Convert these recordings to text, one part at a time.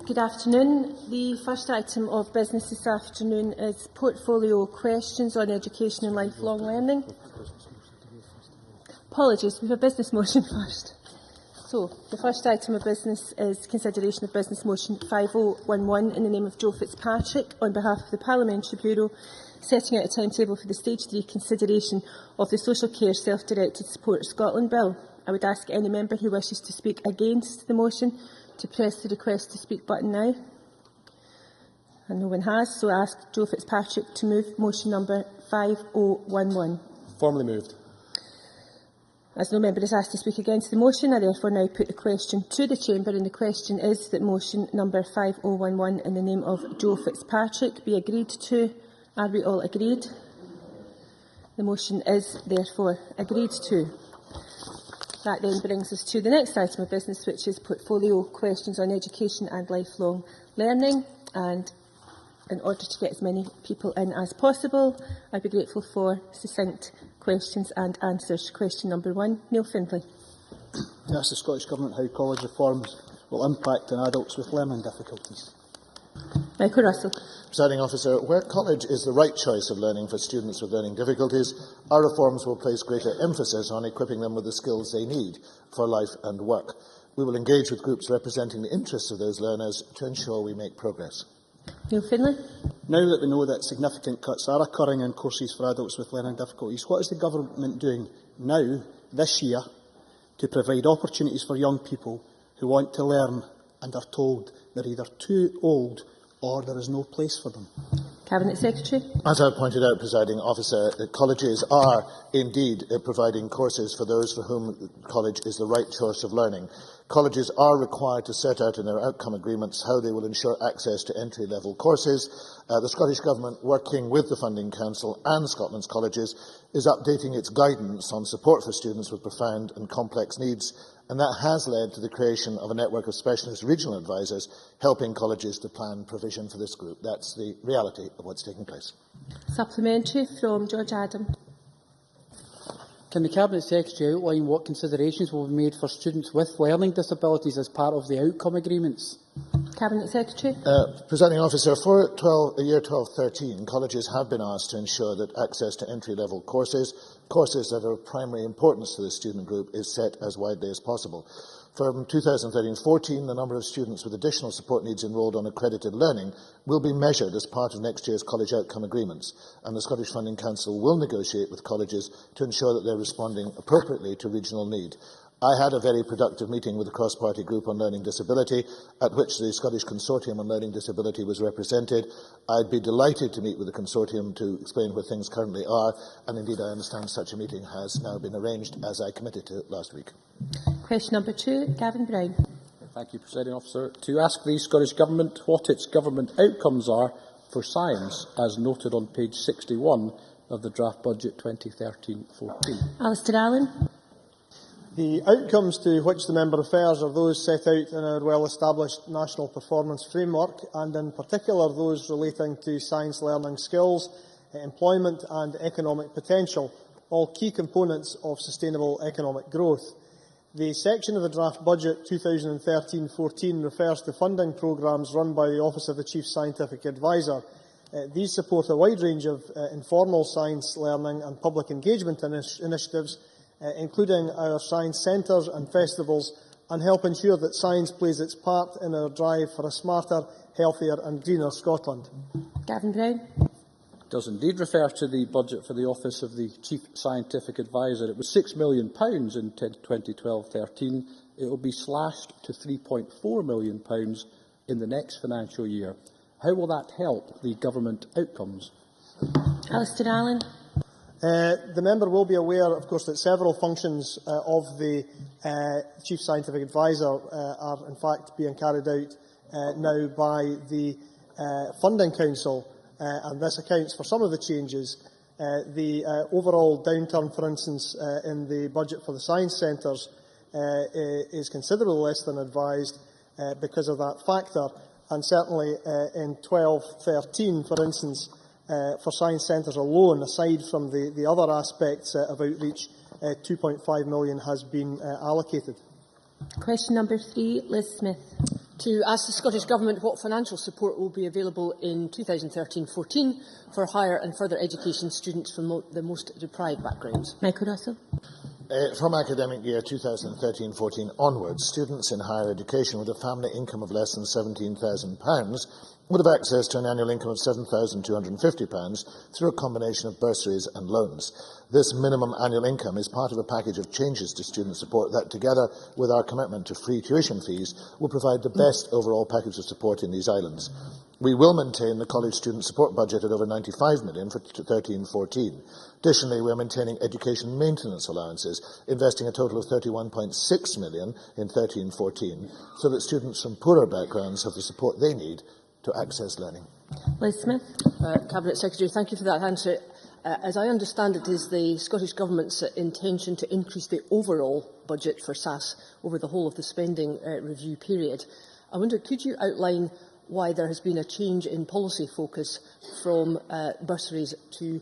Good afternoon. The first item of business this afternoon is portfolio questions on education and lifelong learning. Apologies, we have a business motion first. So, the first item of business is consideration of business motion 5011 in the name of Joe Fitzpatrick on behalf of the Parliamentary Bureau, setting out a timetable for the Stage 3 consideration of the Social Care Self-Directed Support Scotland Bill. I would ask any member who wishes to speak against the motion to press the request to speak button now. And no one has, so I ask Joe Fitzpatrick to move motion number 5011. Formally moved. As no member is asked to speak against the motion, I therefore now put the question to the Chamber, and the question is that motion number 5011 in the name of Joe Fitzpatrick be agreed to. Are we all agreed? The motion is therefore agreed to. That then brings us to the next item of business, which is portfolio questions on education and lifelong learning. And in order to get as many people in as possible, I'd be grateful for succinct questions and answers. Question number 1, Neil Findlay. To ask the Scottish Government how college reforms will impact on adults with learning difficulties. Michael Russell. Presiding Officer, where college is the right choice of learning for students with learning difficulties, our reforms will place greater emphasis on equipping them with the skills they need for life and work. We will engage with groups representing the interests of those learners to ensure we make progress. Neil Findlay. Now that we know that significant cuts are occurring in courses for adults with learning difficulties, what is the Government doing now, this year, to provide opportunities for young people who want to learn and are told they're either too old or there is no place for them? Cabinet Secretary. As I pointed out, Presiding Officer, colleges are indeed providing courses for those for whom college is the right choice of learning. Colleges are required to set out in their outcome agreements how they will ensure access to entry-level courses. The Scottish Government, working with the Funding Council and Scotland's colleges, is updating its guidance on support for students with profound and complex needs, and that has led to the creation of a network of specialist regional advisors helping colleges to plan provision for this group. That's the reality of what's taking place. Supplementary from George Adam. Can the Cabinet Secretary outline what considerations will be made for students with learning disabilities as part of the outcome agreements? Cabinet Secretary. Presiding Officer, for year 12-13, colleges have been asked to ensure that access to entry-level courses that are of primary importance to the student group, is set as widely as possible. From 2013-14, the number of students with additional support needs enrolled on accredited learning will be measured as part of next year's college outcome agreements, and the Scottish Funding Council will negotiate with colleges to ensure that they're responding appropriately to regional need. I had a very productive meeting with the cross-party group on learning disability, at which the Scottish Consortium on Learning Disability was represented. I'd be delighted to meet with the consortium to explain where things currently are, and indeed I understand such a meeting has now been arranged, as I committed to last week. Question number 2, Gavin Brown. Thank you, Presiding Officer. To ask the Scottish Government what its government outcomes are for science, as noted on page 61 of the draft budget 2013-14. Alistair Allen. The outcomes to which the member refers are those set out in our well-established national performance framework, and in particular those relating to science learning skills, employment and economic potential, all key components of sustainable economic growth. The section of the draft budget 2013-14 refers to funding programmes run by the Office of the Chief Scientific Advisor. These support a wide range of informal science learning and public engagement initiatives, including our science centres and festivals, and help ensure that science plays its part in our drive for a smarter, healthier and greener Scotland. Gavin Brown. It does indeed refer to the budget for the Office of the Chief Scientific Advisor. It was £6 million in 2012-13. It will be slashed to £3.4 million in the next financial year. How will that help the government outcomes? Alistair Allen. The member will be aware, of course, that several functions of the Chief Scientific Advisor are in fact being carried out now by the Funding Council, and this accounts for some of the changes. The overall downturn, for instance, in the budget for the science centres is considerably less than advised because of that factor, and certainly in 12-13, for instance, for science centres alone, aside from the other aspects of outreach, £2.5 million has been allocated. Question number 3, Liz Smith. To ask the Scottish Government what financial support will be available in 2013-14 for higher and further education students from the most deprived backgrounds. Michael Russell. From academic year 2013-14 onwards, students in higher education with a family income of less than £17,000 would have access to an annual income of £7,250 through a combination of bursaries and loans. This minimum annual income is part of a package of changes to student support that, together with our commitment to free tuition fees, will provide the best overall package of support in these islands. We will maintain the college student support budget at over £95 million for 13-14. Additionally, we are maintaining education maintenance allowances, investing a total of £31.6 million in 13-14, so that students from poorer backgrounds have the support they need to access learning. Liz Smith. Cabinet Secretary, thank you for that answer. As I understand it, is the Scottish Government's intention to increase the overall budget for SAS over the whole of the spending review period. I wonder, could you outline why there has been a change in policy focus from bursaries to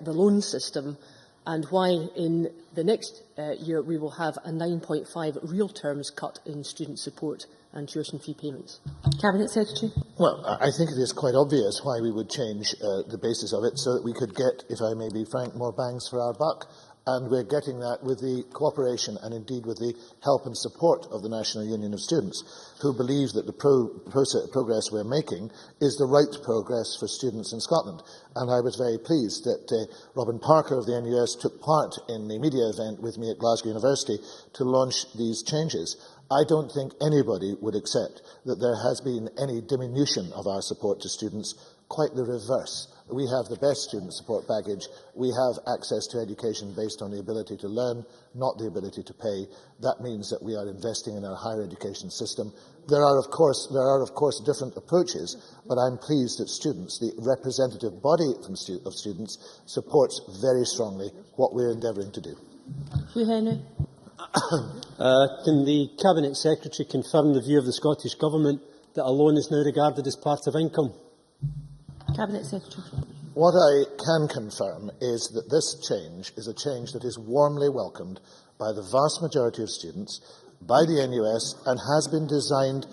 the loan system, and why in the next year we will have a 9.5 real terms cut in student support and tuition fee payments? Cabinet Secretary. Well, I think it is quite obvious why we would change the basis of it, so that we could get, if I may be frank, more bangs for our buck. And we're getting that with the cooperation and indeed with the help and support of the National Union of Students, who believe that the progress we're making is the right progress for students in Scotland. And I was very pleased that Robin Parker of the NUS took part in the media event with me at Glasgow University to launch these changes. I don't think anybody would accept that there has been any diminution of our support to students. Quite the reverse. We have the best student support package. We have access to education based on the ability to learn, not the ability to pay. That means that we are investing in our higher education system. There are, of course, different approaches, but I'm pleased that students, the representative body of students, supports very strongly what we're endeavouring to do. Hugh Henry. Can the Cabinet Secretary confirm the view of the Scottish Government that a loan is now regarded as part of income? Cabinet Secretary. What I can confirm is that this change is a change that is warmly welcomed by the vast majority of students, by the NUS, and has been designed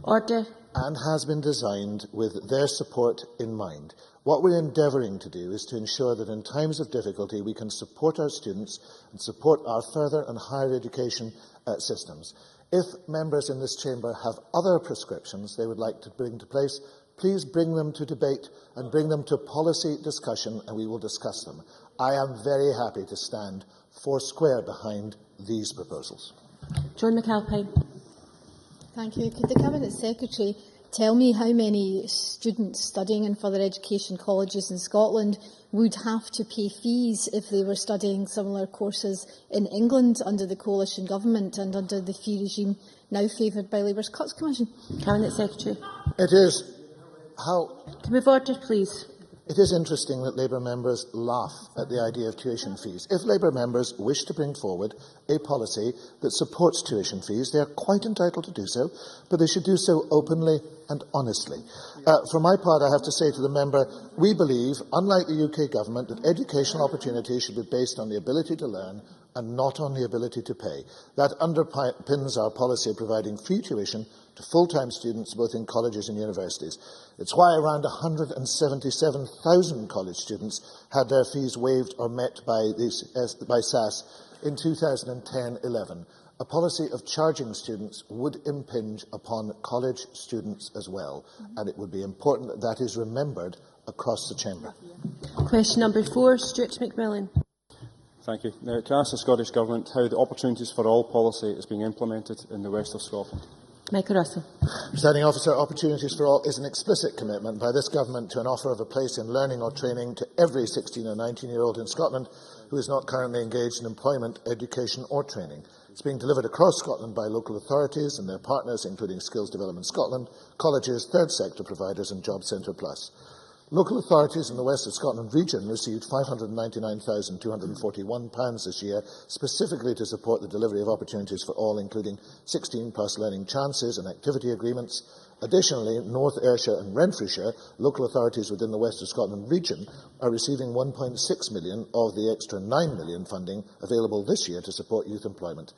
Order. and has been designed with their support in mind. What we're endeavouring to do is to ensure that in times of difficulty we can support our students and support our further and higher education systems. If members in this chamber have other prescriptions they would like to bring to place, please bring them to debate and bring them to policy discussion, and we will discuss them. I am very happy to stand foursquare behind these proposals. John McAlpine. Thank you. Could the Cabinet Secretary tell me how many students studying in further education colleges in Scotland would have to pay fees if they were studying similar courses in England under the coalition government and under the fee regime now favoured by Labour's Cuts Commission? Cabinet Secretary. It is Can we have order, please? It is interesting that Labour members laugh at the idea of tuition fees. If Labour members wish to bring forward a policy that supports tuition fees, they are quite entitled to do so, but they should do so openly and honestly. For my part, I have to say to the member, we believe, unlike the UK government, that educational opportunities should be based on the ability to learn and not on the ability to pay. That underpins our policy of providing free tuition to full-time students both in colleges and universities. It's why around 177,000 college students had their fees waived or met by SAS in 2010-11. A policy of charging students would impinge upon college students as well, and it would be important that that is remembered across the chamber. Question number 4, Stuart McMillan. Thank you. Now, to ask the Scottish Government how the Opportunities for All policy is being implemented in the west of Scotland. Michael Russell. Presiding Officer, Opportunities for All is an explicit commitment by this Government to an offer of a place in learning or training to every 16 or 19-year-old in Scotland who is not currently engaged in employment, education or training. It's being delivered across Scotland by local authorities and their partners, including Skills Development Scotland, colleges, third sector providers and Job Centre Plus. Local authorities in the West of Scotland region received £599,241 this year, specifically to support the delivery of Opportunities for All, including 16+ learning chances and activity agreements. Additionally, North Ayrshire and Renfrewshire, local authorities within the West of Scotland region, are receiving £1.6 million of the extra £9 million funding available this year to support youth employment.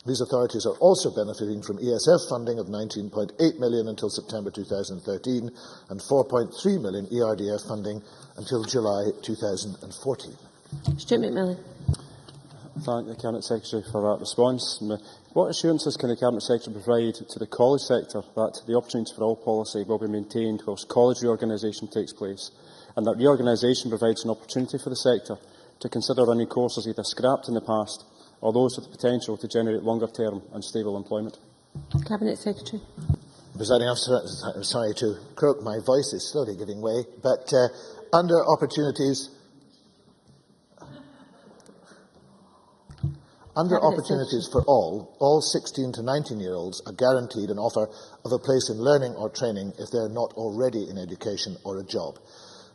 These authorities are also benefiting from ESF funding of £19.8 million until September 2013 and £4.3 million ERDF funding until July 2014. Stuart McMillan. Thank the Cabinet Secretary for that response. What assurances can the Cabinet Secretary provide to the college sector that the Opportunities for All policy will be maintained whilst college reorganisation takes place, and that reorganisation provides an opportunity for the sector to consider running courses either scrapped in the past or those with the potential to generate longer-term and stable employment? Cabinet Secretary. Presiding Officer, I'm sorry to croak, my voice is slowly giving way, but under Opportunities for all 16 to 19-year-olds are guaranteed an offer of a place in learning or training if they are not already in education or a job.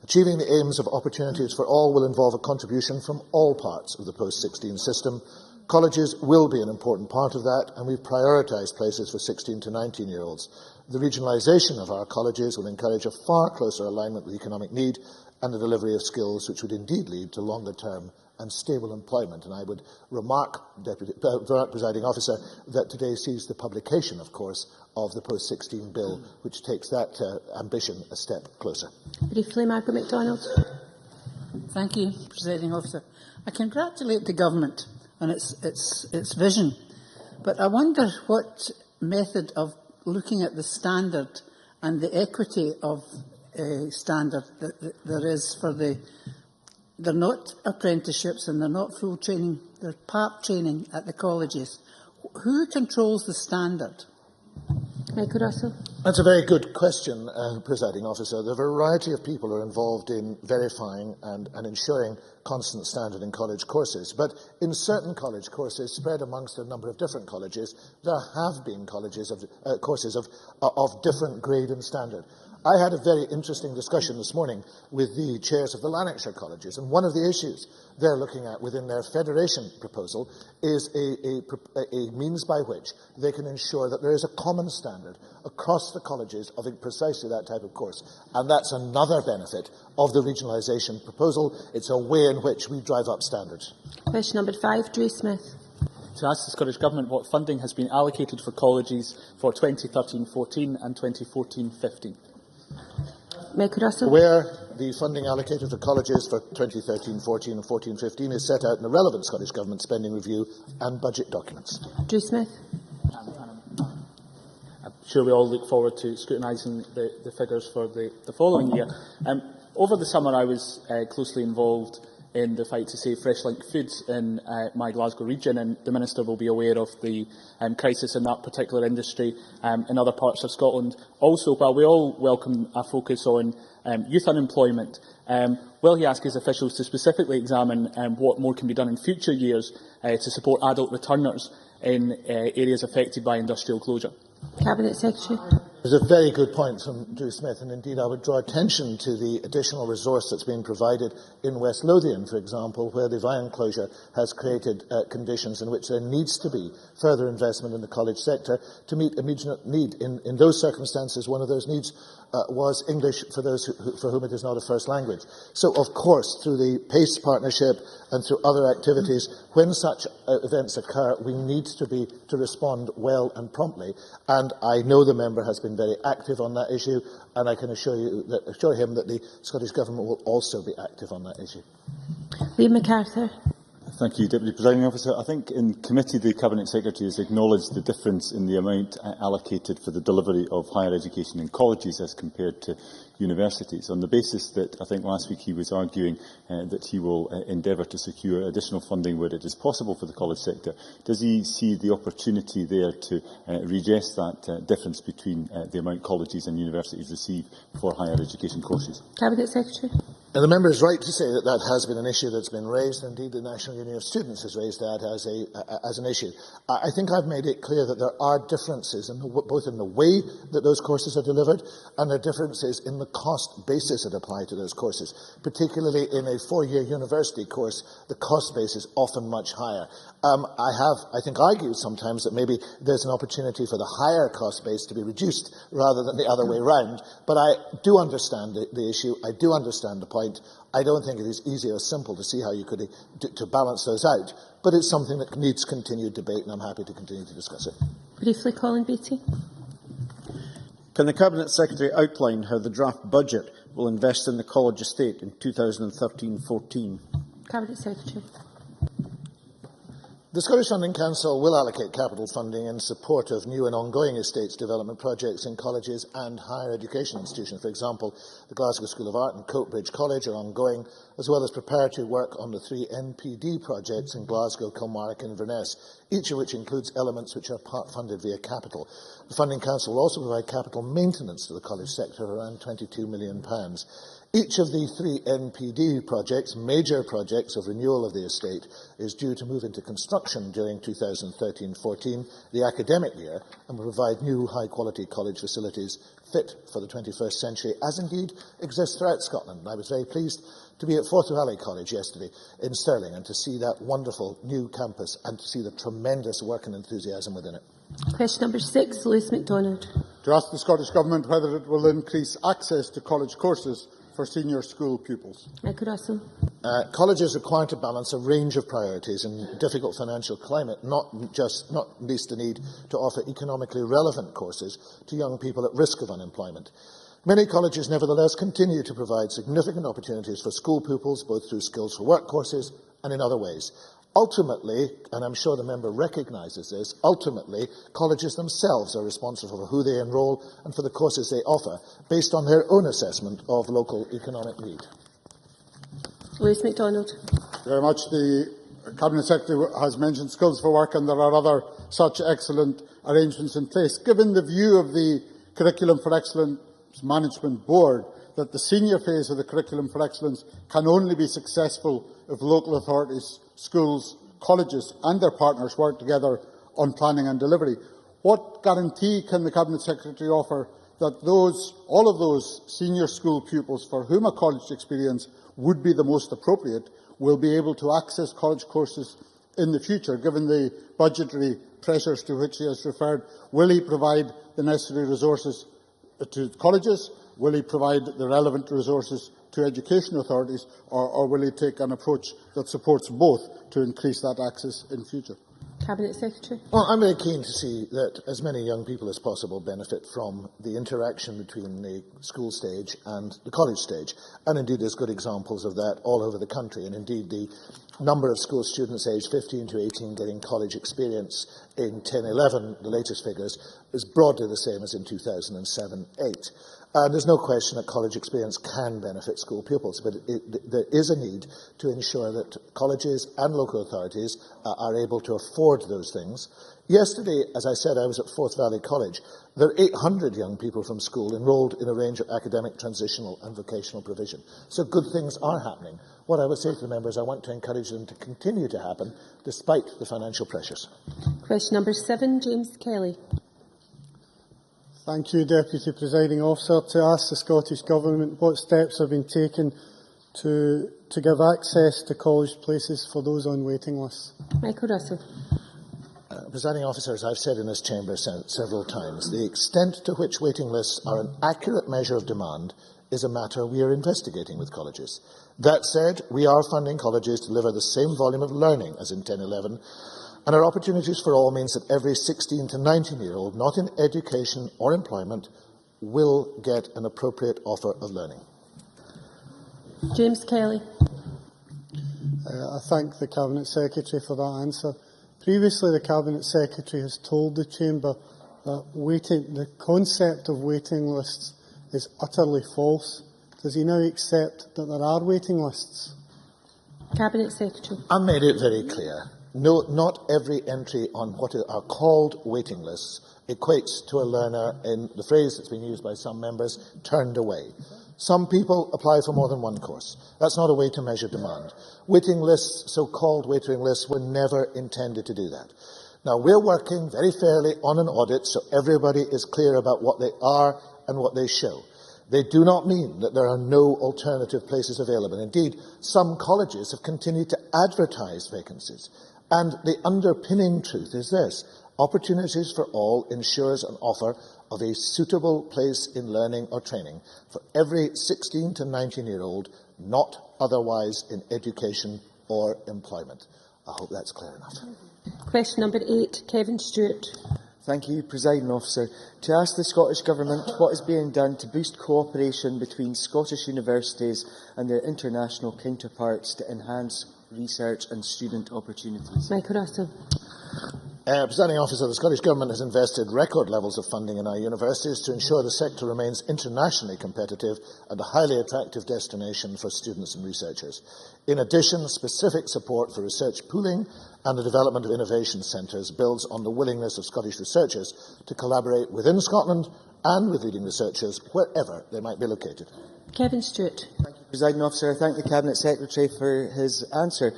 Achieving the aims of Opportunities for All will involve a contribution from all parts of the post-16 system. Colleges will be an important part of that, and we've prioritised places for 16 to 19-year-olds. The regionalisation of our colleges will encourage a far closer alignment with economic need and the delivery of skills which would indeed lead to longer-term and stable employment. And I would remark, Presiding Officer, that today sees the publication, of course, of the Post-16 Bill, which takes that ambition a step closer. Briefly, Margaret MacDonald. Thank you, Presiding Officer. I congratulate the Government on its vision, but I wonder what method of looking at the standard and the equity of standard that there is for the. They're not apprenticeships and they're not full training, they're part training at the colleges. Who controls the standard? Michael Russell. That's a very good question, Presiding Officer. The variety of people are involved in verifying and ensuring constant standard in college courses. But in certain college courses, spread amongst a number of different colleges, there have been courses of different grade and standard. I had a very interesting discussion this morning with the chairs of the Lanarkshire colleges, and one of the issues they're looking at within their federation proposal is a means by which they can ensure that there is a common standard across the colleges of precisely that type of course. And that's another benefit of the regionalisation proposal. It's a way in which we drive up standards. Question number 5, Drew Smith. To ask the Scottish Government what funding has been allocated for colleges for 2013-14 and 2014-15. Michael Russell. Where the funding allocated for colleges for 2013-14 and 14-15 is set out in the relevant Scottish Government spending review and budget documents. Drew Smith. I'm sure we all look forward to scrutinising the figures for the following year. Over the summer I was closely involved in the fight to save Fresh-Link foods in my Glasgow region, and the Minister will be aware of the crisis in that particular industry in other parts of Scotland. Also, while we all welcome a focus on youth unemployment, will he ask his officials to specifically examine what more can be done in future years to support adult returners in areas affected by industrial closure? Cabinet Secretary. There's a very good point from Drew Smith, and indeed I would draw attention to the additional resource that's been provided in West Lothian, for example, where the Vion closure has created conditions in which there needs to be further investment in the college sector to meet immediate need. In those circumstances, one of those needs was English for those for whom it is not a first language. So, of course, through the PACE partnership and through other activities, when such events occur, we need to respond well and promptly. And I know the member has been very active on that issue, and I can assure him that the Scottish Government will also be active on that issue. Liam MacArthur. Thank you, Deputy Presiding Officer. I think in committee the Cabinet Secretary has acknowledged the difference in the amount allocated for the delivery of higher education in colleges as compared to universities, on the basis that I think last week he was arguing that he will endeavour to secure additional funding where it is possible for the college sector. Does he see the opportunity there to redress that difference between the amount colleges and universities receive for higher education courses? Cabinet Secretary. And the member is right to say that that has been an issue that's been raised. Indeed, the National Union of Students has raised that as an issue. I think I've made it clear that there are differences both in the way that those courses are delivered and there are differences in the cost basis that apply to those courses. Particularly in a four-year university course, the cost base is often much higher. I think, argued sometimes that maybe there's an opportunity for the higher cost base to be reduced rather than the other way round. But I do understand the issue. I do understand the point. point, I don't think it is easy or simple to see how you could to balance those out, but it's something that needs continued debate, and I'm happy to continue to discuss it. Briefly, Colin Beattie. Can the Cabinet Secretary outline how the draft budget will invest in the college estate in 2013-14? Cabinet Secretary. The Scottish Funding Council will allocate capital funding in support of new and ongoing estates development projects in colleges and higher education institutions. For example, the Glasgow School of Art and Coatbridge College are ongoing, as well as preparatory work on the 3 NPD projects in Glasgow, Kilmarnock and Inverness, each of which includes elements which are part-funded via capital. The Funding Council will also provide capital maintenance to the college sector of around £22 million. Each of the 3 NPD projects, major projects of renewal of the estate, is due to move into construction during 2013-14, the academic year, and will provide new high-quality college facilities fit for the 21st century, as indeed exists throughout Scotland. I was very pleased to be at Forth Valley College yesterday in Stirling and to see that wonderful new campus and to see the tremendous work and enthusiasm within it. Question number 6, Lewis MacDonald. To ask the Scottish Government whether it will increase access to college courses for senior school pupils. Michael Russell. Colleges require to balance a range of priorities in a difficult financial climate, not least the need to offer economically relevant courses to young people at risk of unemployment. Many colleges, nevertheless, continue to provide significant opportunities for school pupils, both through skills for work courses and in other ways. Ultimately, and I'm sure the member recognises this, ultimately, colleges themselves are responsible for who they enrol and for the courses they offer, based on their own assessment of local economic need. Lewis MacDonald. Very much. The Cabinet Secretary has mentioned skills for work, and there are other such excellent arrangements in place. Given the view of the Curriculum for Excellence Management Board that the senior phase of the Curriculum for Excellence can only be successful if local authorities, schools, colleges and their partners work together on planning and delivery, what guarantee can the Cabinet Secretary offer that all of those senior school pupils for whom a college experience would be the most appropriate will be able to access college courses in the future, given the budgetary pressures to which he has referred? Will he provide the necessary resources to colleges? Will he provide the relevant resources to education authorities, or will he take an approach that supports both to increase that access in future? Cabinet Secretary. Well, I'm very keen to see that as many young people as possible benefit from the interaction between the school stage and the college stage. And indeed, there's good examples of that all over the country. And indeed, the number of school students aged 15 to 18 getting college experience in 10-11, the latest figures, is broadly the same as in 2007-8. There's no question that college experience can benefit school pupils, but there is a need to ensure that colleges and local authorities are able to afford those things. Yesterday, as I said, I was at Forth Valley College. There are 800 young people from school enrolled in a range of academic, transitional and vocational provision. So good things are happening. What I would say to the members, I want to encourage them to continue to happen despite the financial pressures. Question number 7, James Kelly. Thank you, Deputy Presiding Officer. To ask the Scottish Government what steps have been taken to give access to college places for those on waiting lists. Michael Russell. Presiding Officer, as I've said in this chamber several times, the extent to which waiting lists are an accurate measure of demand is a matter we are investigating with colleges. That said, we are funding colleges to deliver the same volume of learning as in 10-11, and our opportunities for all means that every 16 to 19-year-old, not in education or employment, will get an appropriate offer of learning. James Kelly. I thank the Cabinet Secretary for that answer. Previously, the Cabinet Secretary has told the Chamber that the concept of waiting lists is utterly false. Does he now accept that there are waiting lists? Cabinet Secretary. I made it very clear. No, not every entry on what are called waiting lists equates to a learner, in the phrase that's been used by some members, turned away. Some people apply for more than one course. That's not a way to measure demand. Waiting lists, so-called waiting lists, were never intended to do that. Now, we're working very fairly on an audit so everybody is clear about what they are and what they show. They do not mean that there are no alternative places available. Indeed, some colleges have continued to advertise vacancies. And the underpinning truth is this: Opportunities for All ensures an offer of a suitable place in learning or training for every 16 to 19-year-old not otherwise in education or employment. I hope that's clear enough. Question number 8, Kevin Stewart. Thank you, Presiding Officer. To ask the Scottish Government what is being done to boost cooperation between Scottish universities and their international counterparts to enhance research and student opportunities. Michael Russell. Presiding Officer, the Scottish Government has invested record levels of funding in our universities to ensure the sector remains internationally competitive and a highly attractive destination for students and researchers. In addition, specific support for research pooling and the development of innovation centres builds on the willingness of Scottish researchers to collaborate within Scotland and with leading researchers wherever they might be located. Kevin Stewart. Presiding Officer, I thank the Cabinet Secretary for his answer.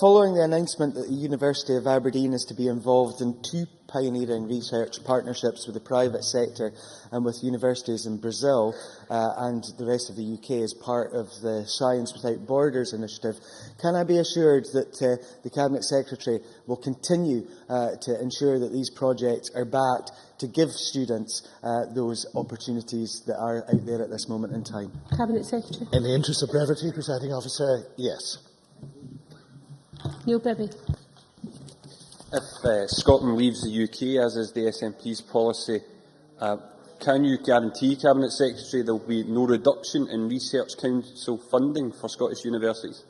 Following the announcement that the University of Aberdeen is to be involved in 2 pioneering research partnerships with the private sector and with universities in Brazil and the rest of the UK as part of the Science Without Borders initiative, can I be assured that the Cabinet Secretary will continue to ensure that these projects are backed to give students those opportunities that are out there at this moment in time? Cabinet Secretary. In the interest of brevity, Presiding Officer, yes. Neil Bibby. If Scotland leaves the UK, as is the SNP's policy, can you guarantee, Cabinet Secretary, there will be no reduction in Research Council funding for Scottish universities?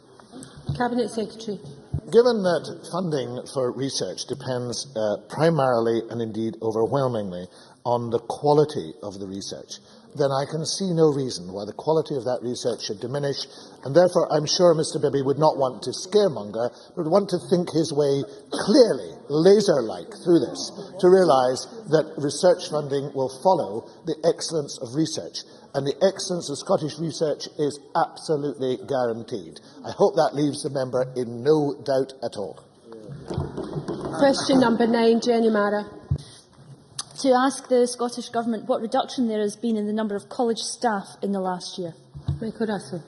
Cabinet Secretary. Given that funding for research depends primarily and indeed overwhelmingly on the quality of the research, then I can see no reason why the quality of that research should diminish, and therefore I'm sure Mr Bibby would not want to scaremonger, but would want to think his way clearly, laser-like through this, to realise that research funding will follow the excellence of research, and the excellence of Scottish research is absolutely guaranteed. I hope that leaves the member in no doubt at all. Question number 9, Jenny Mara. To ask the Scottish Government what reduction there has been in the number of college staff in the last year. Michael Russell.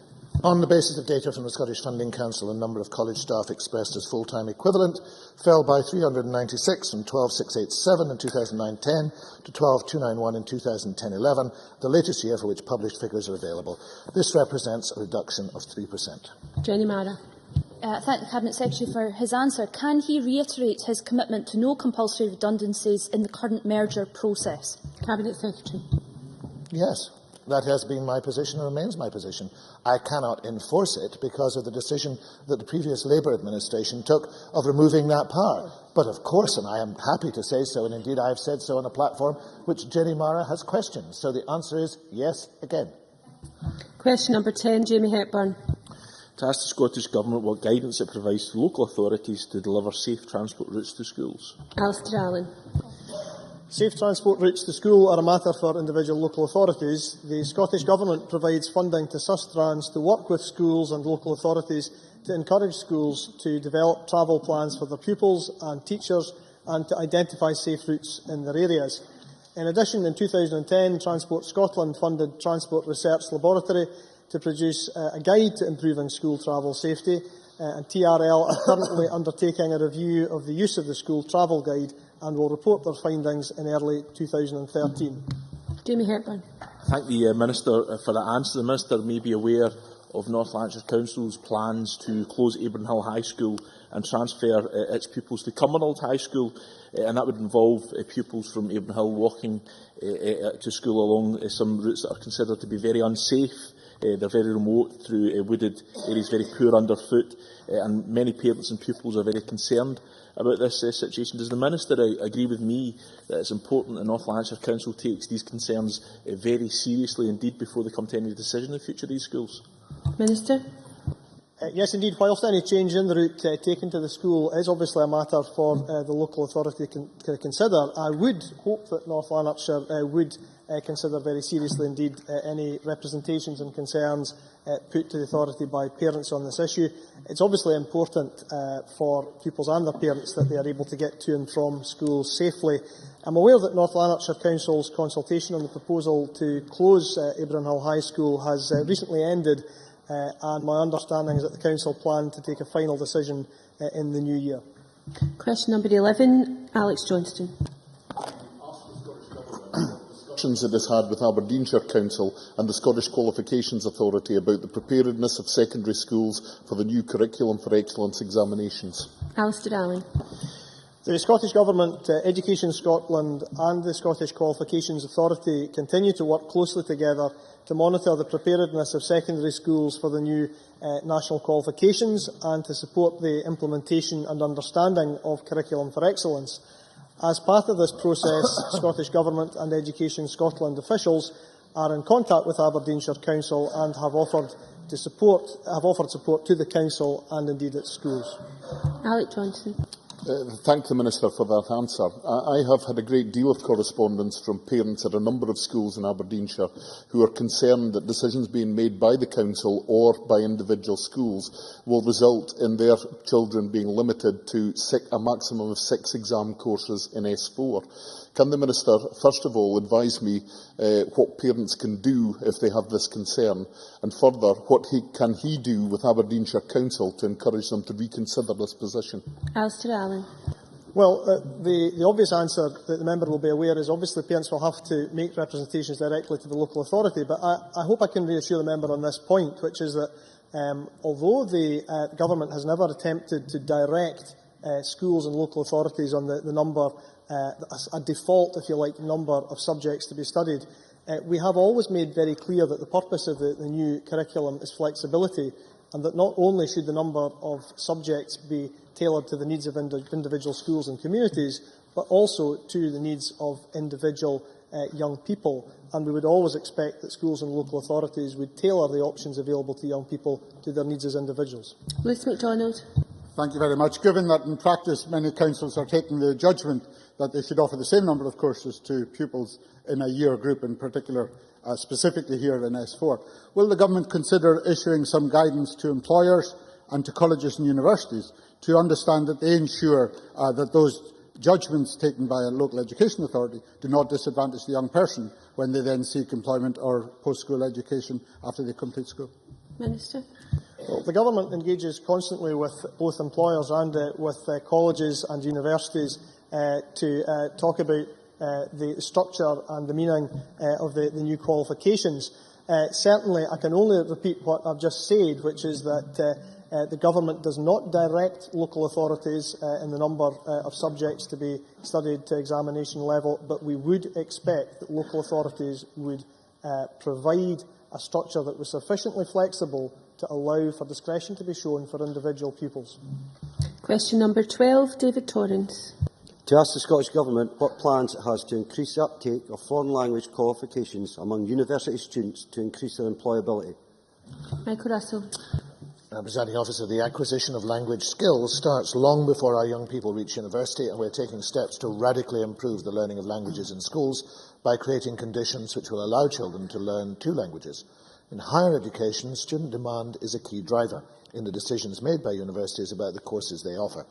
On the basis of data from the Scottish Funding Council, the number of college staff expressed as full-time equivalent fell by 396 from 12,687 in 2009-10 to 12,291 in 2010-11, the latest year for which published figures are available. This represents a reduction of 3%. Jenny Mara. Thank the Cabinet Secretary for his answer. Can he reiterate his commitment to no compulsory redundancies in the current merger process? Cabinet Secretary. Yes, that has been my position and remains my position. I cannot enforce it because of the decision that the previous Labour administration took of removing that power. But of course, and I am happy to say so, and indeed I have said so on a platform which Jenny Mara has questioned. So the answer is yes again. Question number 10, Jamie Hepburn. To ask the Scottish Government what guidance it provides to local authorities to deliver safe transport routes to schools. Alistair Allen. Safe transport routes to school are a matter for individual local authorities. The Scottish Government provides funding to Sustrans to work with schools and local authorities to encourage schools to develop travel plans for their pupils and teachers and to identify safe routes in their areas. In addition, in 2010, Transport Scotland funded Transport Research Laboratory to produce a guide to improving school travel safety, and TRL are currently undertaking a review of the use of the school travel guide and will report their findings in early 2013. Jamie Hepburn. Thank the Minister for that answer. The Minister may be aware of North Lanarkshire Council's plans to close Abernhill High School and transfer its pupils to Cumbernauld High School, and that would involve pupils from Abernhill walking to school along some routes that are considered to be very unsafe. They're very remote, through wooded areas, very poor underfoot, and many parents and pupils are very concerned about this situation. Does the Minister agree with me that it's important that North Lanarkshire Council takes these concerns very seriously indeed before they come to any decision in the future of these schools? Minister. Yes, indeed. Whilst any change in the route taken to the school is obviously a matter for the local authority to consider, I would hope that North Lanarkshire would consider very seriously indeed any representations and concerns put to the authority by parents on this issue. It's obviously important for pupils and their parents that they are able to get to and from school safely. I'm aware that North Lanarkshire Council's consultation on the proposal to close Abernhill High School has recently ended, and my understanding is that the Council plan to take a final decision in the new year. Question number 11, Alex Johnston. discussions it has had with Aberdeenshire Council and the Scottish Qualifications Authority about the preparedness of secondary schools for the new Curriculum for Excellence examinations? Alistair Allen. The Scottish Government, Education Scotland and the Scottish Qualifications Authority continue to work closely together to monitor the preparedness of secondary schools for the new national qualifications and to support the implementation and understanding of Curriculum for Excellence. As part of this process, Scottish Government and Education Scotland officials are in contact with Aberdeenshire Council and have offered support to the Council and indeed its schools. Alec Johnson. Thank the Minister for that answer. I have had a great deal of correspondence from parents at a number of schools in Aberdeenshire who are concerned that decisions being made by the Council or by individual schools will result in their children being limited to a maximum of 6 exam courses in S4. Can the Minister, first of all, advise me what parents can do if they have this concern, and further, what can he do with Aberdeenshire Council to encourage them to reconsider this position? Alistair Allen. Well, the obvious answer that the member will be aware is obviously parents will have to make representations directly to the local authority, but I hope I can reassure the member on this point, which is that although the government has never attempted to direct schools and local authorities on the number, a default, if you like, number of subjects to be studied, we have always made very clear that the purpose of the new curriculum is flexibility, and that not only should the number of subjects be tailored to the needs of individual schools and communities, but also to the needs of individual young people. And we would always expect that schools and local authorities would tailor the options available to young people to their needs as individuals. Lewis MacDonald. Thank you very much. Given that in practice many councils are taking the judgment that they should offer the same number of courses to pupils in a year group, in particular, specifically here in S4, will the Government consider issuing some guidance to employers and to colleges and universities to understand that they ensure that those judgments taken by a local education authority do not disadvantage the young person when they then seek employment or post-school education after they complete school? Minister. Well, the Government engages constantly with both employers and with colleges and universities to talk about the structure and the meaning of the new qualifications. Certainly, I can only repeat what I've just said, which is that the Government does not direct local authorities in the number of subjects to be studied to examination level, but we would expect that local authorities would provide a structure that was sufficiently flexible to allow for discretion to be shown for individual pupils. Question number 12, David Torrance. To ask the Scottish Government what plans it has to increase the uptake of foreign language qualifications among university students to increase their employability. Michael Russell. Presiding Officer, the acquisition of language skills starts long before our young people reach university, and we're taking steps to radically improve the learning of languages in schools by creating conditions which will allow children to learn 2 languages. In higher education, student demand is a key driver in the decisions made by universities about the courses they offer.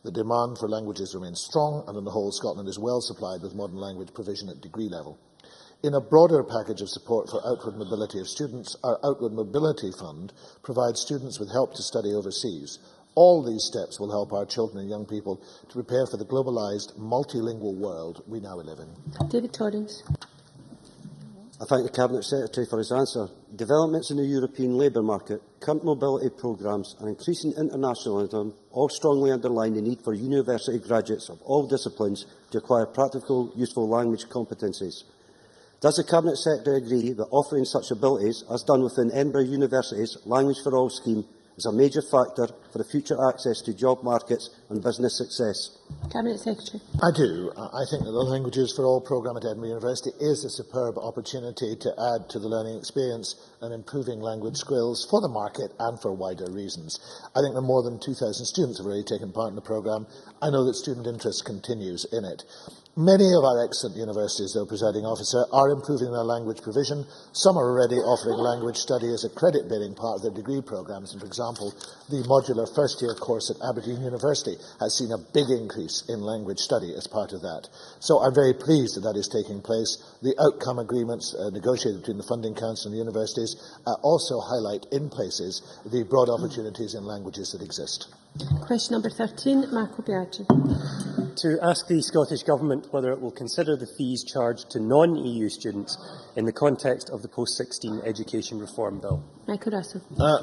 The demand for languages remains strong, and on the whole, Scotland is well supplied with modern language provision at degree level. In a broader package of support for outward mobility of students, our Outward Mobility Fund provides students with help to study overseas. All these steps will help our children and young people to prepare for the globalised, multilingual world we now live in. David Torrance. I thank the Cabinet Secretary for his answer. Developments in the European labour market, current mobility programmes and increasing internationalism all strongly underline the need for university graduates of all disciplines to acquire practical, useful language competencies. Does the Cabinet Secretary agree that offering such abilities, as done within Edinburgh University's Language for All scheme, is a major factor for the future access to job markets and business success? Cabinet Secretary. I do. I think that the Languages for All programme at Edinburgh University is a superb opportunity to add to the learning experience and improving language skills for the market and for wider reasons. I think that more than 2,000 students have already taken part in the programme. I know that student interest continues in it. Many of our excellent universities, though, Presiding Officer, are improving their language provision. Some are already offering language study as a credit-bearing part of their degree programmes. And, for example, the modular first-year course at Aberdeen University has seen a big increase in language study as part of that. So I'm very pleased that that is taking place. The outcome agreements negotiated between the Funding Council and the universities also highlight in places the broad opportunities in languages that exist. Question number 13, Marco Biaggi. To ask the Scottish Government whether it will consider the fees charged to non-EU students in the context of the Post-16 Education Reform Bill. Michael Russell.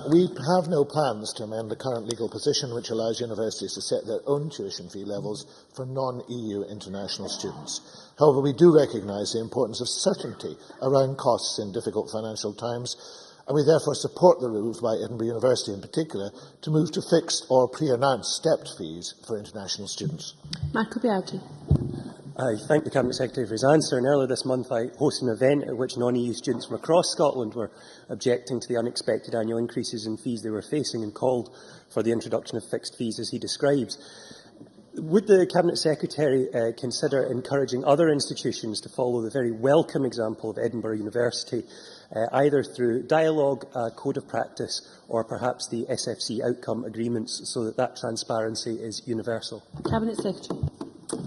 We have no plans to amend the current legal position which allows universities to set their own tuition fee levels for non-EU international students. However, we do recognise the importance of certainty around costs in difficult financial times, and we therefore support the move by Edinburgh University in particular to move to fixed or pre-announced stepped fees for international students. Marco Biaggi. I thank the Cabinet Secretary for his answer, and earlier this month I hosted an event at which non-EU students from across Scotland were objecting to the unexpected annual increases in fees they were facing and called for the introduction of fixed fees as he describes. Would the Cabinet Secretary consider encouraging other institutions to follow the very welcome example of Edinburgh University, either through dialogue, code of practice, or perhaps the SFC outcome agreements, so that that transparency is universal? Cabinet Secretary.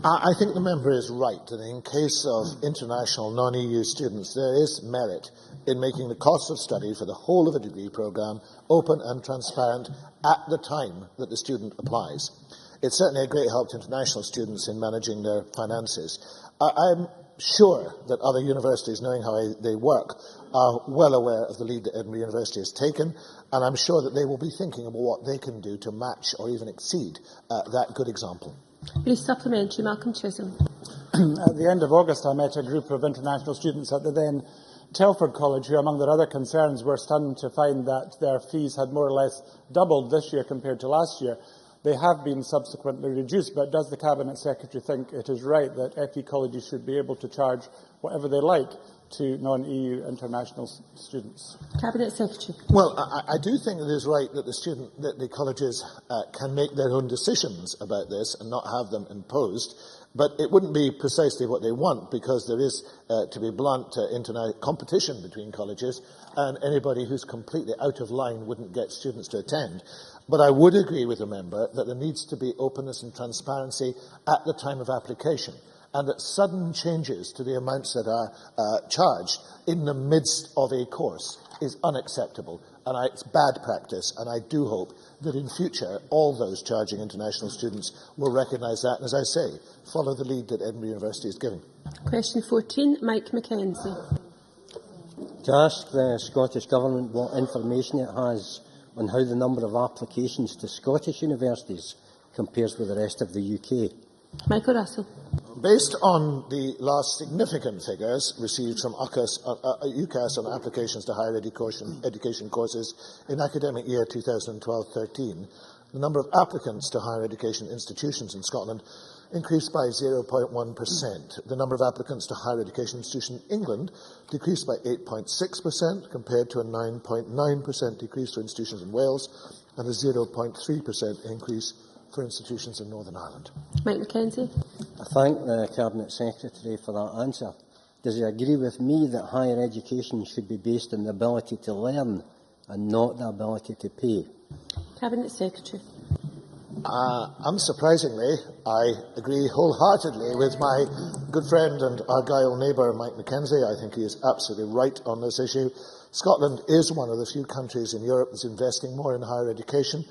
I think the member is right that in case of international non-EU students, there is merit in making the cost of study for the whole of a degree programme open and transparent at the time that the student applies. It's certainly a great help to international students in managing their finances. I'm sure that other universities, knowing how they work, are well aware of the lead that Edinburgh University has taken, and I'm sure that they will be thinking about what they can do to match or even exceed that good example. Brief supplementary, Malcolm Chisholm. At the end of August, I met a group of international students at the then Telford College, who, among their other concerns, were stunned to find that their fees had more or less doubled this year compared to last year. They have been subsequently reduced, but does the Cabinet Secretary think it is right that FE colleges should be able to charge whatever they like to non-EU international students? Cabinet Secretary. Well, I do think it is right that the colleges can make their own decisions about this and not have them imposed. But it wouldn't be precisely what they want, because there is, to be blunt, competition between colleges, and anybody who's completely out of line wouldn't get students to attend. But I would agree with the member that there needs to be openness and transparency at the time of application, and that sudden changes to the amounts that are charged in the midst of a course is unacceptable, and it's bad practice, and I do hope that in future all those charging international students will recognise that, and as I say, follow the lead that Edinburgh University is giving. Question 14, Mike Mackenzie. To ask the Scottish Government what information it has on how the number of applications to Scottish universities compares with the rest of the UK. Michael Russell. Based on the last significant figures received from UCAS on applications to higher education courses in academic year 2012-13, the number of applicants to higher education institutions in Scotland increased by 0.1%. The number of applicants to higher education institutions in England decreased by 8.6%, compared to a 9.9% decrease for institutions in Wales and a 0.3% increase for institutions in Northern Ireland. Mike Mackenzie. I thank the Cabinet Secretary for that answer. Does he agree with me that higher education should be based on the ability to learn and not the ability to pay? Cabinet Secretary. Unsurprisingly, I agree wholeheartedly with my good friend and Argyll neighbour, Mike Mackenzie. I think he is absolutely right on this issue. Scotland is one of the few countries in Europe that's investing more in higher education.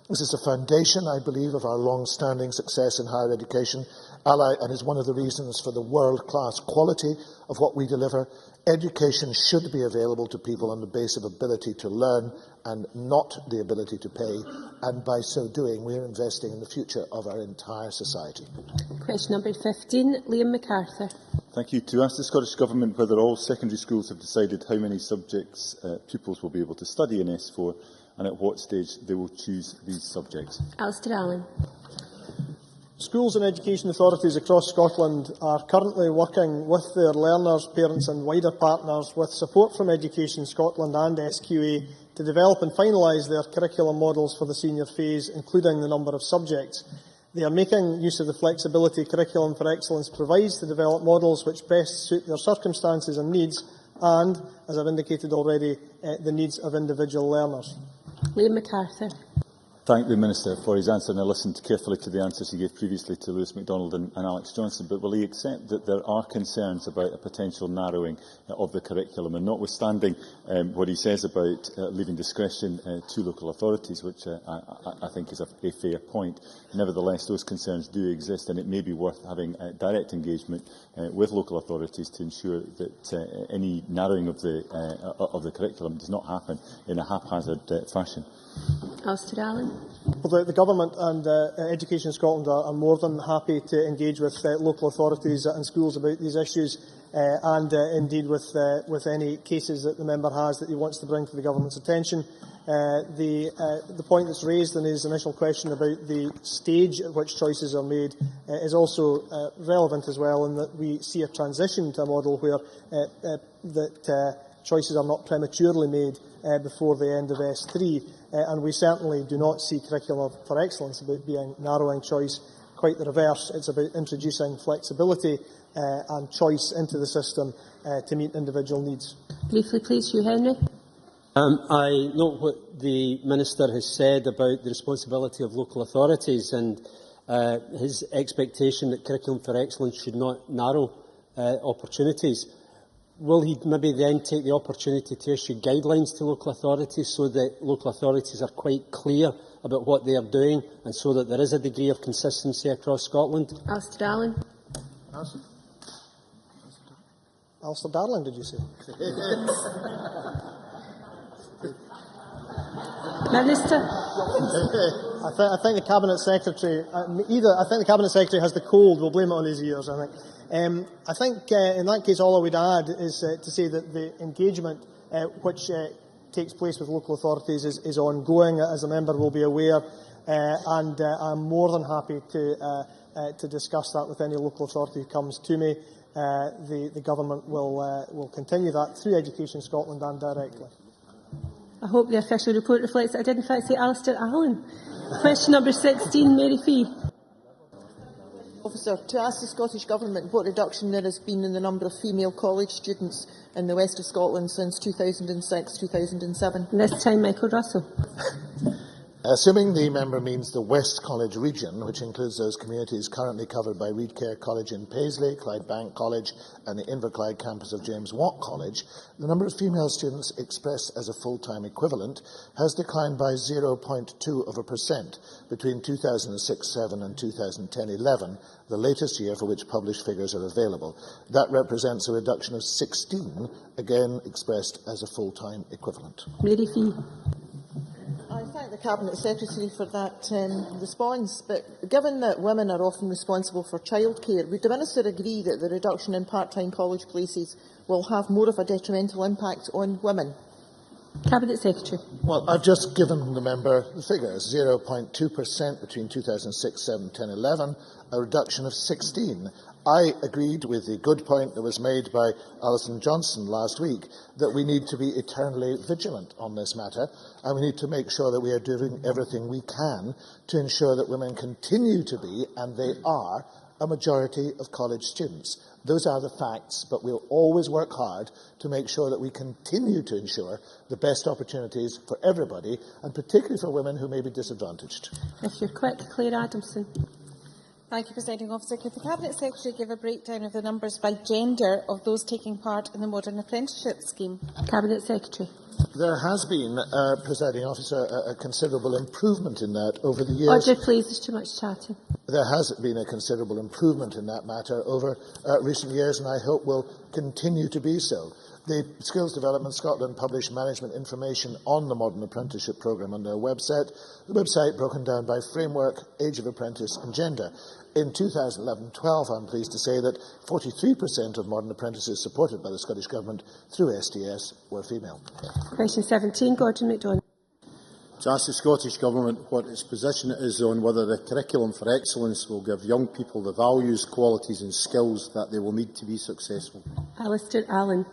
This is the foundation, I believe, of our long-standing success in higher education, and is one of the reasons for the world-class quality of what we deliver. Education should be available to people on the basis of ability to learn and not the ability to pay, and by so doing we are investing in the future of our entire society. Question number 15, Liam MacArthur. Thank you. To ask the Scottish Government whether all secondary schools have decided how many subjects pupils will be able to study in S4, and at what stage they will choose these subjects. Alistair Allen. Schools and education authorities across Scotland are currently working with their learners, parents and wider partners, with support from Education Scotland and SQA, to develop and finalise their curriculum models for the senior phase, including the number of subjects. They are making use of the flexibility Curriculum for Excellence provides to develop models which best suit their circumstances and needs, and, as I've indicated already, the needs of individual learners. Liam MacArthur. thank the Minister for his answer, and I listened carefully to the answers he gave previously to Lewis MacDonald and Alex Johnson. But will he accept that there are concerns about a potential narrowing of the curriculum, and notwithstanding what he says about leaving discretion to local authorities, which I think is a fair point, nevertheless those concerns do exist, and it may be worth having direct engagement with local authorities to ensure that any narrowing of the curriculum does not happen in a haphazard fashion. Alistair Allen. Well, the Government and Education Scotland are more than happy to engage with local authorities and schools about these issues, and indeed with any cases that the member has that he wants to bring to the Government's attention. The point that's raised in his initial question about the stage at which choices are made is also relevant as well, in that we see a transition to a model where choices are not prematurely made before the end of S3, and we certainly do not see Curriculum for Excellence about being narrowing choice. Quite the reverse. It's about introducing flexibility and choice into the system to meet individual needs. Briefly, please, Hugh Henry. I note what the Minister has said about the responsibility of local authorities and his expectation that Curriculum for Excellence should not narrow opportunities. Will he maybe then take the opportunity to issue guidelines to local authorities so that local authorities are quite clear about what they are doing and so that there is a degree of consistency across Scotland? Alistair Allen. Alistair Darling, did you say? Minister. I think the Cabinet Secretary, I think the Cabinet Secretary has the cold. We'll blame it on his ears, I think. I think in that case all I would add is to say that the engagement which takes place with local authorities is ongoing, as a member will be aware, and I'm more than happy to discuss that with any local authority who comes to me. The Government will continue that through Education Scotland and directly. I hope the official report reflects that I did in fact say Alistair Allen. Question number 16, Mary Fee. Officer, to ask the Scottish Government what reduction there has been in the number of female college students in the west of Scotland since 2006-2007. This time, Michael Russell. Assuming the member means the West College region, which includes those communities currently covered by Reed Care College in Paisley, Clydebank College and the Inverclyde campus of James Watt College, the number of female students expressed as a full-time equivalent has declined by 0.2% between 2006-07 and 2010-11, the latest year for which published figures are available. That represents a reduction of 16, again expressed as a full-time equivalent. Mary Fee. I thank the Cabinet Secretary for that response, but given that women are often responsible for childcare, would the Minister agree that the reduction in part-time college places will have more of a detrimental impact on women? Cabinet Secretary. Well, I've just given the member the figures, 0.2% between 2006-07, 10-11, a reduction of 16. I agreed with the good point that was made by Alison Johnson last week that we need to be eternally vigilant on this matter, and we need to make sure that we are doing everything we can to ensure that women continue to be, and they are, a majority of college students. Those are the facts, but we'll always work hard to make sure that we continue to ensure the best opportunities for everybody, and particularly for women who may be disadvantaged. If you're quick, Claire Adamson. Thank you, Presiding Officer. Could the Cabinet Secretary give a breakdown of the numbers by gender of those taking part in the Modern Apprenticeship Scheme? Cabinet Secretary. There has been, Presiding Officer, a considerable improvement in that over the years. Order, please. There's too much chatting. There has been a considerable improvement in that matter over recent years, and I hope will continue to be so. The Skills Development Scotland published management information on the Modern Apprenticeship Programme on their website, the website broken down by framework, age of apprentice and gender. In 2011-12, I'm pleased to say that 43% of modern apprentices supported by the Scottish Government through STS were female. Question 17, Gordon MacDonald. To ask the Scottish Government what its position is on whether the Curriculum for Excellence will give young people the values, qualities and skills that they will need to be successful. Alistair Allen.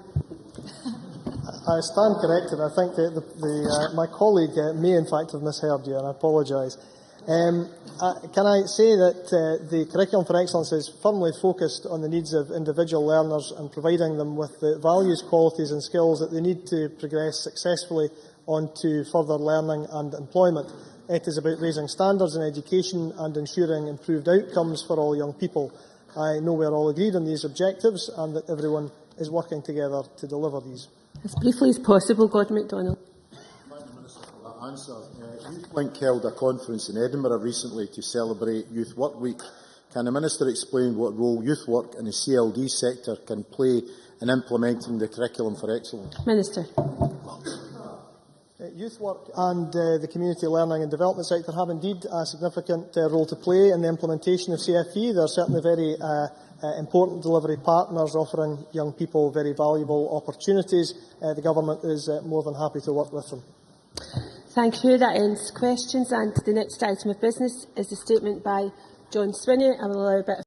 I stand corrected. I think my colleague may in fact have misheard you, and I apologise. Can I say that the Curriculum for Excellence is firmly focused on the needs of individual learners and providing them with the values, qualities and skills that they need to progress successfully onto further learning and employment. It is about raising standards in education and ensuring improved outcomes for all young people. I know we are all agreed on these objectives and that everyone is working together to deliver these. As briefly as possible, Gordon MacDonald. Thank the Minister for that answer. YouthLink held a conference in Edinburgh recently to celebrate Youth Work Week. Can the Minister explain what role youth work in the CLD sector can play in implementing the Curriculum for Excellence? Minister. Youth work and the community learning and development sector have indeed a significant role to play in the implementation of CFE. They are certainly very important delivery partners, offering young people very valuable opportunities. The Government is more than happy to work with them. Thank you. That ends questions. And the next item of business is a statement by John Swinney. I will allow a bit of